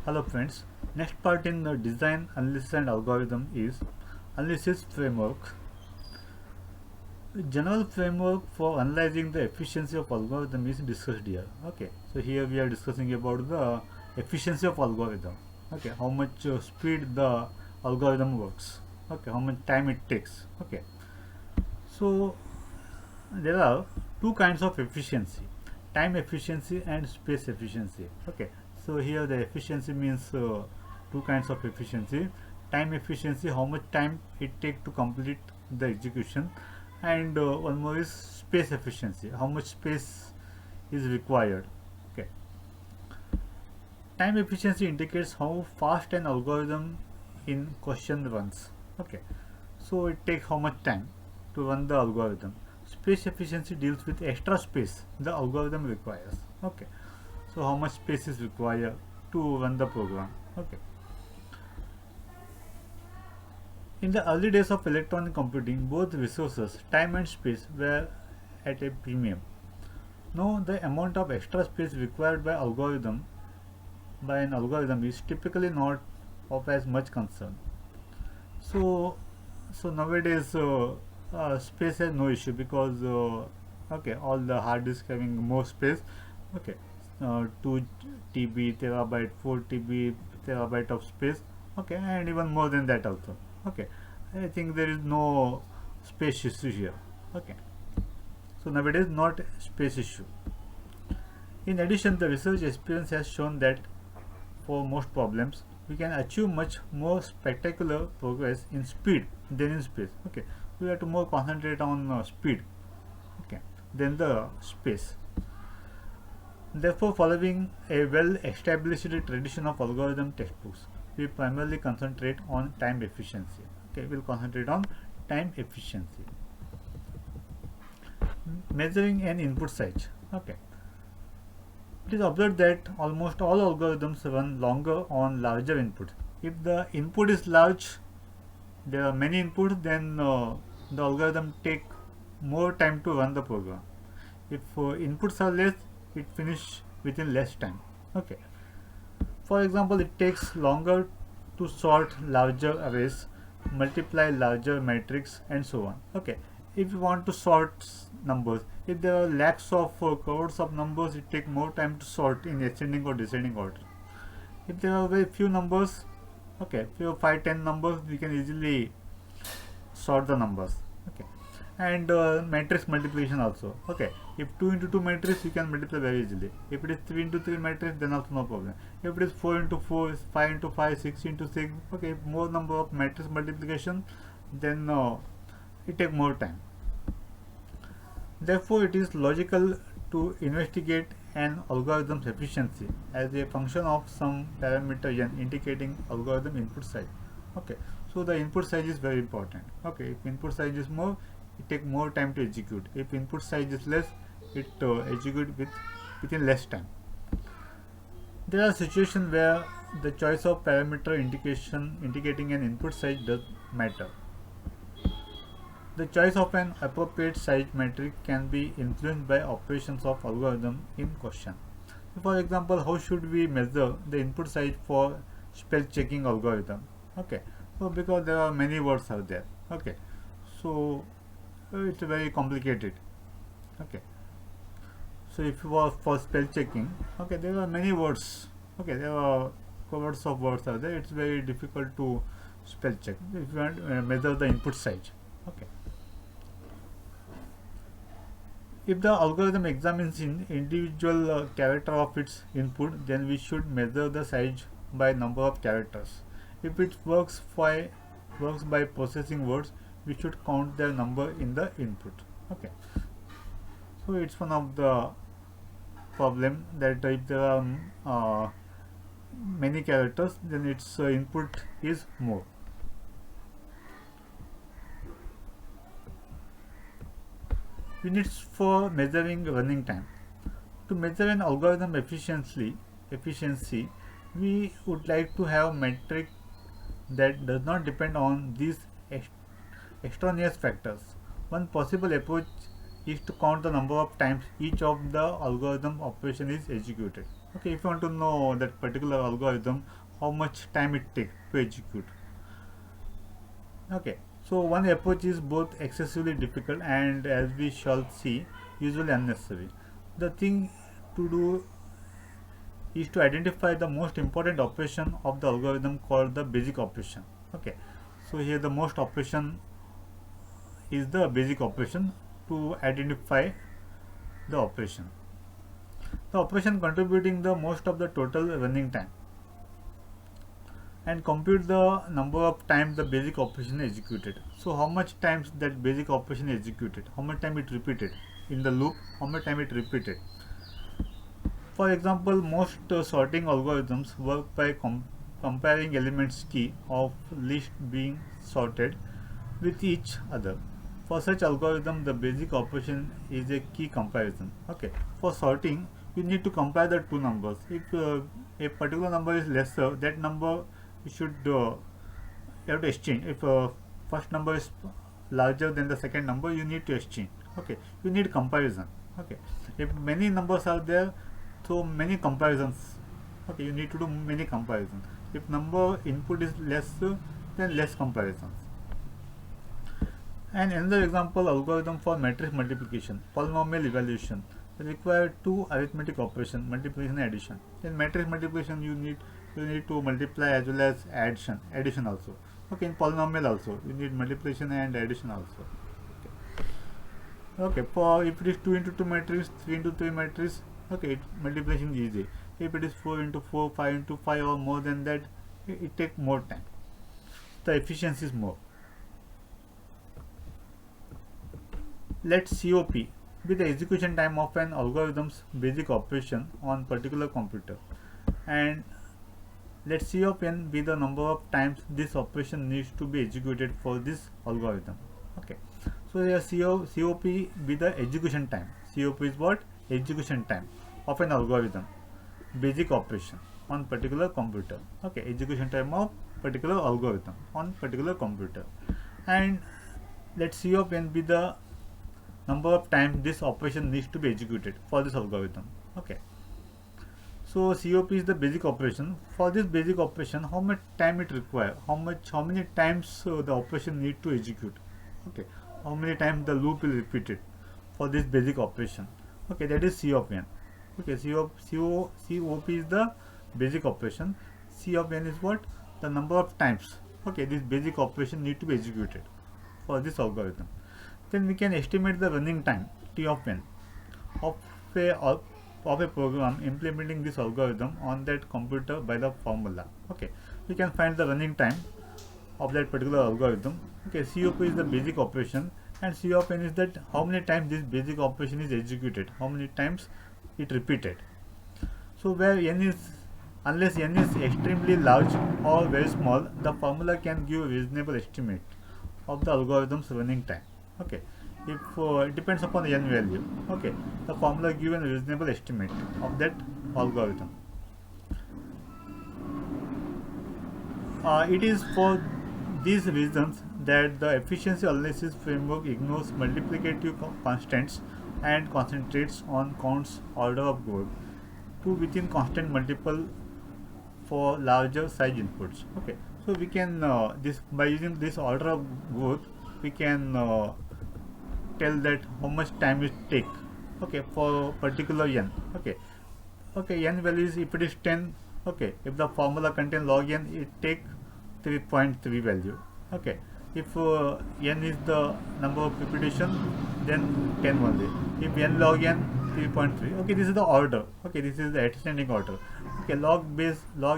Hello friends, next part in the design, analysis and algorithm is analysis framework. General framework for analyzing the efficiency of algorithm is discussed here. Okay, so here we are discussing about the efficiency of algorithm. Okay, how much speed the algorithm works. Okay, how much time it takes. Okay, so there are two kinds of efficiency: time efficiency and space efficiency. Okay, so here the efficiency means two kinds of efficiency: time efficiency, how much time it take to complete the execution, and one more is space efficiency, how much space is required. Okay, time efficiency indicates how fast an algorithm in question runs. Okay, so it takes how much time to run the algorithm. Space efficiency deals with extra space the algorithm requires. Okay, so how much space is required to run the program. Okay, in the early days of electronic computing, both resources, time and space, were at a premium. Now the amount of extra space required by an algorithm is typically not of as much concern. So nowadays space has no issue because okay, all the hard disk having more space. Okay, 2 TB terabyte, 4 TB terabyte of space. Okay, and even more than that also. Okay, I think there is no space issue here. Okay, so nowadays not space issue. In addition, the research experience has shown that for most problems, we can achieve much more spectacular progress in speed than in space. Okay, we have to more concentrate on speed. Okay, than the space. Therefore, following a well-established tradition of algorithm textbooks, we primarily concentrate on time efficiency. Okay, we'll concentrate on time efficiency. Measuring an input size. Okay, it is observed that almost all algorithms run longer on larger inputs. If the input is large, there are many inputs, then the algorithm take more time to run the program. If inputs are less, it finish within less time. Okay. For example, it takes longer to sort larger arrays, multiply larger matrix, and so on. Okay. If you want to sort numbers, if there are lakhs of crores of numbers, it takes more time to sort in ascending or descending order. If there are very few numbers, okay, few 5 10 numbers, we can easily sort the numbers. Okay, and matrix multiplication also. Okay, if 2 into 2 matrix, you can multiply very easily. If it is 3 into 3 matrix, then also no problem. If it is 4 into 4, 5 into 5, 6 into 6, okay, more number of matrix multiplication, then it take more time. Therefore, it is logical to investigate an algorithm's efficiency as a function of some parameter n indicating algorithm input size. Okay, so the input size is very important. Okay, if input size is more, it take more time to execute. If input size is less, it execute within less time. There are situations where the choice of parameter indicating an input size does matter. The choice of an appropriate size metric can be influenced by operations of algorithm in question. So for example, how should we measure the input size for spell checking algorithm? Okay, so because there are many words out there. Okay, so it's very complicated. Okay, so if you are for spell checking, okay, there are many words. Okay, there are coverts of words are there. It's very difficult to spell check if you want measure the input size. Okay. If the algorithm examines individual character of its input, then we should measure the size by number of characters. If it works by processing words, we should count their number in the input. Okay. So it's one of the problem that if there are many characters, then its input is more. Units for measuring running time. To measure an algorithm efficiency, we would like to have metric that does not depend on these extraneous factors. One possible approach is to count the number of times each of the algorithm operation is executed. Okay, if you want to know that particular algorithm, how much time it takes to execute. Okay, so one approach is both excessively difficult and, as we shall see, usually unnecessary. The thing to do is to identify the most important operation of the algorithm called the basic operation. Okay, so here the most operation is the basic operation to identify the operation. The operation contributing the most of the total running time, and compute the number of times the basic operation is executed. So how much times that basic operation is executed, how much time it repeated in the loop, how much time it repeated. For example, most sorting algorithms work by comparing elements key of list being sorted with each other. For such algorithm, the basic operation is a key comparison. Okay, for sorting, you need to compare the two numbers. If a particular number is lesser, that number you should you have to exchange. If first number is larger than the second number, you need to exchange. Okay, you need comparison. Okay, if many numbers are there, so many comparisons. Okay, you need to do many comparisons. If number input is less, then less comparisons. And another example algorithm for matrix multiplication, polynomial evaluation, require two arithmetic operations, multiplication and addition. In matrix multiplication, you need to multiply as well as addition also. Okay, in polynomial also you need multiplication and addition also. Okay, for if it is 2 into 2 matrix, 3 into 3 matrix, okay, multiplication is easy. If it is 4 into 4, 5 into 5 or more than that, it takes more time. The efficiency is more. Let COP be the execution time of an algorithm's basic operation on particular computer, and let C of n be the number of times this operation needs to be executed for this algorithm. Okay, so here COP be the execution time. COP is what? Execution time of an algorithm basic operation on particular computer. Okay, execution time of particular algorithm on particular computer, and let C of n be the number of times this operation needs to be executed for this algorithm. Okay, so COP is the basic operation. For this basic operation, how much time it requires, how many times the operation need to execute. Okay, how many times the loop will repeat it for this basic operation. Okay, that is C of n. Okay, COP is the basic operation. C of n is what? The number of times, okay, this basic operation need to be executed for this algorithm. Then we can estimate the running time T of n of a program implementing this algorithm on that computer by the formula. Okay, we can find the running time of that particular algorithm. Okay, COP is the basic operation, and C of n is that how many times this basic operation is executed, how many times it repeated. So where n is, unless n is extremely large or very small, the formula can give a reasonable estimate of the algorithm's running time. Okay, if it depends upon the n value. Okay, the formula given a reasonable estimate of that algorithm. It is for these reasons that the efficiency analysis framework ignores multiplicative constants and concentrates on counts order of growth to within constant multiple for larger size inputs. Okay, so we can this by using this order of growth, we can tell that how much time it take. Okay, for particular n. Okay, n value is, if it is 10, okay, if the formula contain log n, it take 3.3 value. Okay, if n is the number of repetition, then 10 only. If n log n, 3.3. Okay, this is the order. Okay, this is the ascending order. Okay, log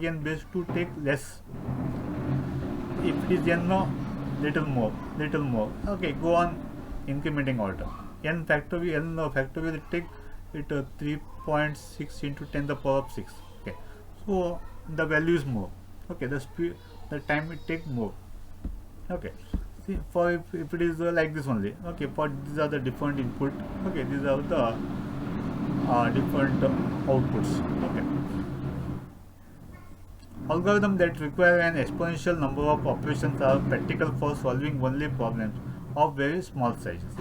n base to take less. If it is n, no, little more. Okay, go on incrementing order. N factorial take it 3.6 into 10 the power of 6. Okay, so the value is more. Okay, the time it take more. Okay, see, for if it is like this only. Okay, for these are the different input. Okay, these are the different outputs. Okay, algorithms that require an exponential number of operations are practical for solving only problems of very small sizes.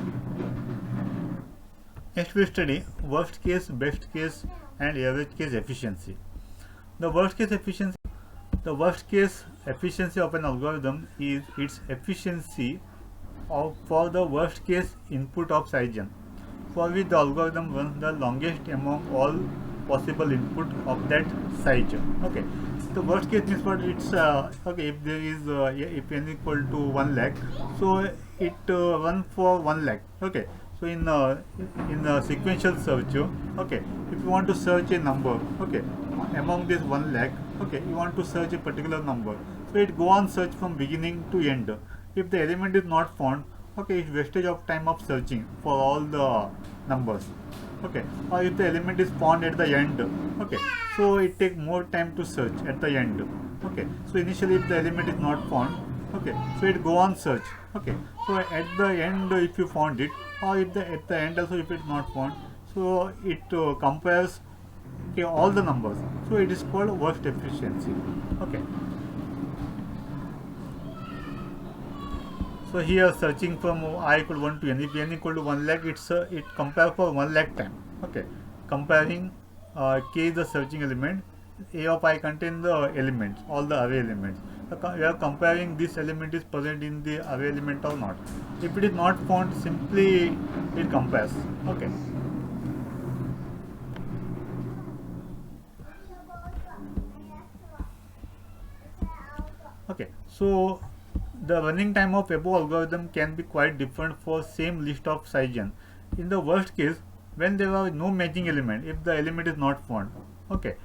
Next we study worst case, best case, and average case efficiency. The worst case efficiency of an algorithm is its efficiency for the worst case input of size n, for which the algorithm runs the longest among all possible input of that size. Okay, the worst case means what? It's okay, if there is if n equal to 1 lakh, so it run for 1 lakh. Okay, so in sequential search, okay, if you want to search a number, okay, among this 1 lakh, okay, you want to search a particular number, so it go on search from beginning to end. If the element is not found, okay, it's wastage of time of searching for all the numbers. Okay, or if the element is found at the end, okay, so it take more time to search at the end. Okay, so initially if the element is not found, okay, so it go on search. Okay, so at the end if you found it, or if at the end also if it's not found, so it compares, okay, all the numbers, so it is called worst efficiency. Okay, so here searching from I equal 1 to n, if n equal to 1 lakh, it compare for 1 lakh time. Okay, comparing k is the searching element, a of I contain the elements, all the array elements. We are comparing this element is present in the array element or not. If it is not found, simply it compares. Okay. Okay, so the running time of above algorithm can be quite different for same list of size n. In the worst case, when there are no matching element, if the element is not found, okay,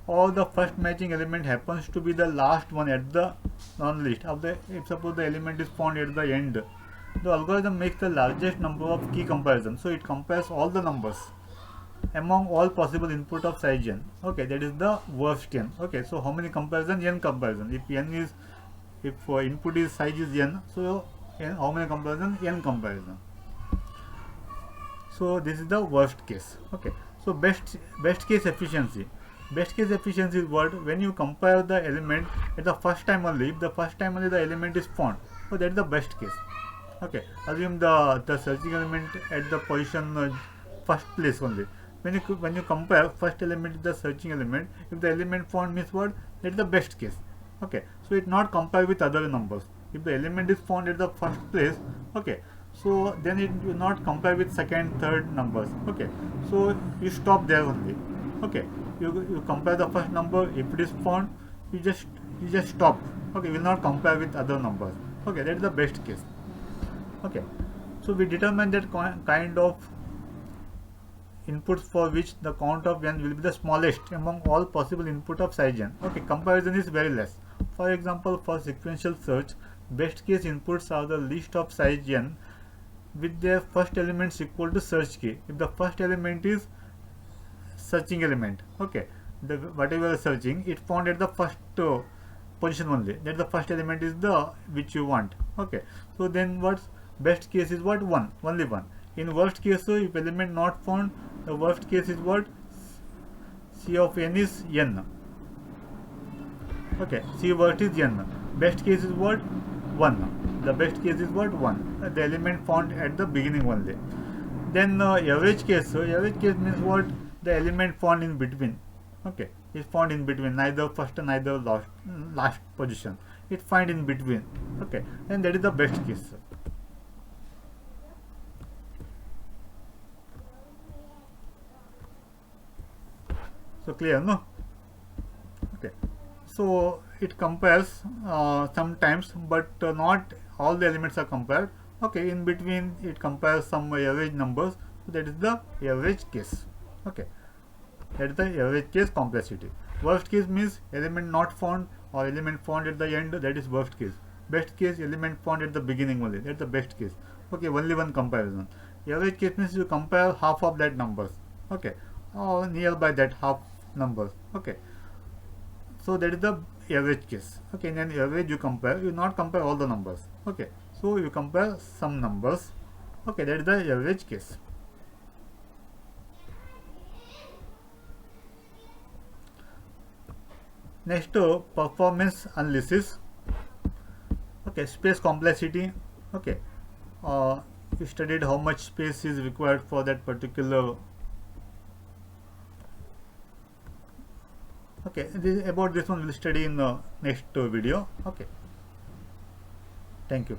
or the first matching element happens to be the last one at the non-list of the, if suppose the element is found at the end, the algorithm makes the largest number of key comparisons, so it compares all the numbers among all possible input of size n. Okay, that is the worst n. Okay, so how many comparison? N comparison. If input is size is n, so how many comparison? N comparison. So this is the worst case. Okay, so best case efficiency. Best case efficiency is what? When you compare the element at the first time only, if the first time only the element is found, so that is the best case. Okay, assume the searching element at the position first place only. When you compare first element with the searching element, if the element found means what? That is the best case. Okay, so it not compare with other numbers. If the element is found at the first place, okay, so then it will not compare with second, third numbers. Okay, so you stop there only. Okay, you compare the first number. If it is found, you just stop. Okay, will not compare with other numbers. Okay, that is the best case. Okay, so we determine that kind of inputs for which the count of n will be the smallest among all possible input of size n. Okay, comparison is very less. For example, for sequential search, best case inputs are the list of size n with their first elements equal to search key. If the first element is searching element, okay, whatever you are searching, it found at the first position only. That the first element is the which you want. Okay, so then what's best case is what? 1, only 1. In worst case, so if element not found, the worst case is what? C of n is n. Okay, C worst is n. Best case is what? 1. The best case is what? 1. The element found at the beginning only. Then average case. So average case means what? The element found in between. Okay, is found in between, neither first neither last position. It find in between. Okay, and that is the best case. So clear, no? Okay, so it compares sometimes, but not all the elements are compared. Okay, in between it compares some average numbers. So that is the average case. Okay, that is the average case complexity. Worst case means element not found or element found at the end. That is worst case. Best case, element found at the beginning only. That's the best case. Okay, only one comparison. Average case means you compare half of that numbers. Okay, or nearby that half numbers. Okay, so that is the average case. Okay, in an average you compare, you not compare all the numbers. Okay, so you compare some numbers. Okay, that is the average case. Next, performance analysis. Okay, space complexity. Okay, you studied how much space is required for that particular Okay, about this one we'll study in the next video. Okay, thank you.